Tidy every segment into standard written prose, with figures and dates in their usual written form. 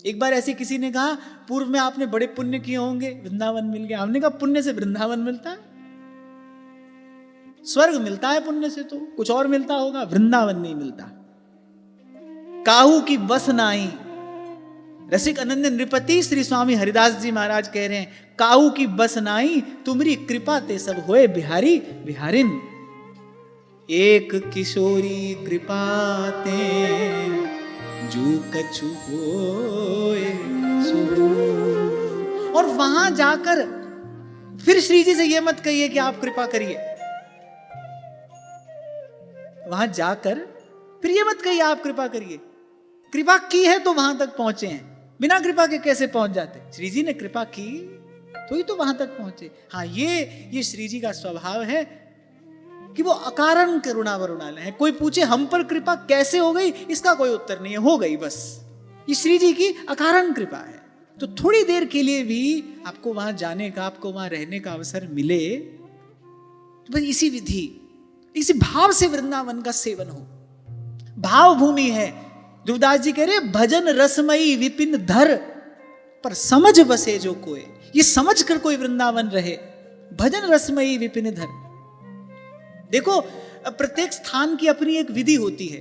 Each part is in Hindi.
एक बार ऐसे किसी ने कहा, पूर्व में आपने बड़े पुण्य किए होंगे, वृंदावन मिल गया। हमने कहा पुण्य से वृंदावन मिलता है? स्वर्ग मिलता है पुण्य से, तो कुछ और मिलता होगा, वृंदावन नहीं मिलता। काहू की बस नाई, रसिक अनंत नृपति श्री स्वामी हरिदास जी महाराज कह रहे हैं, काहू की बस नाई तुम्हारी कृपा ते सब होए बिहारी बिहारिन। एक किशोरी कृपा ते जो कछु होए सो। और वहां जाकर फिर श्री जी से यह मत कहिए कि आप कृपा करिए, वहां जाकर फिर ये मत कहिए आप कृपा करिए। कृपा की है तो वहां तक पहुंचे हैं, बिना कृपा के कैसे पहुंच जाते? श्री जी ने कृपा की तो ही तो वहां तक पहुंचे। हाँ, ये श्री जी का स्वभाव है कि वो अकारण करुणा वरुणालय है। कोई पूछे हम पर कृपा कैसे हो गई, इसका कोई उत्तर नहीं है, हो गई बस। ये श्री जी की अकारण कृपा है। तो थोड़ी देर के लिए भी आपको वहां जाने का, आपको वहां रहने का अवसर मिले, तो बस इसी विधि, इसी भाव से वृंदावन का सेवन हो। भाव भूमि है। ध्रुवदास जी कह रहे भजन रसमयी विपिन धर, पर समझ बसे जो कोई। ये समझ कर कोई वृंदावन रहे, भजन रसमयी विपिन धर। देखो, प्रत्येक स्थान की अपनी एक विधि होती है।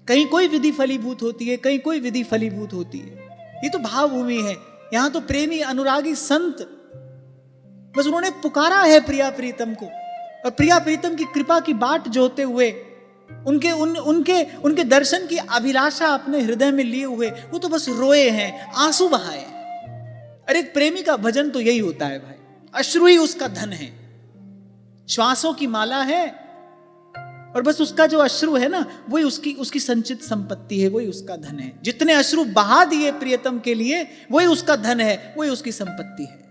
कहीं कोई विधि फलीभूत होती है, कहीं कोई विधि फलीभूत होती है। ये तो भाव भूमि है। यहां तो प्रेमी अनुरागी संत, बस उन्होंने पुकारा है प्रिया प्रीतम को, और प्रिया प्रीतम की कृपा की बाट जोते हुए, उनके दर्शन की अभिलाषा अपने हृदय में लिए हुए, वो तो बस रोए हैं, आंसू बहाए। अरे एक प्रेमी का भजन तो यही होता है भाई, अश्रु ही उसका धन है, श्वासों की माला है, और बस उसका जो अश्रु है ना, वही उसकी संचित संपत्ति है, वही उसका धन है। जितने अश्रु बहा दिए प्रियतम के लिए, वही उसका धन है, वही उसकी संपत्ति है।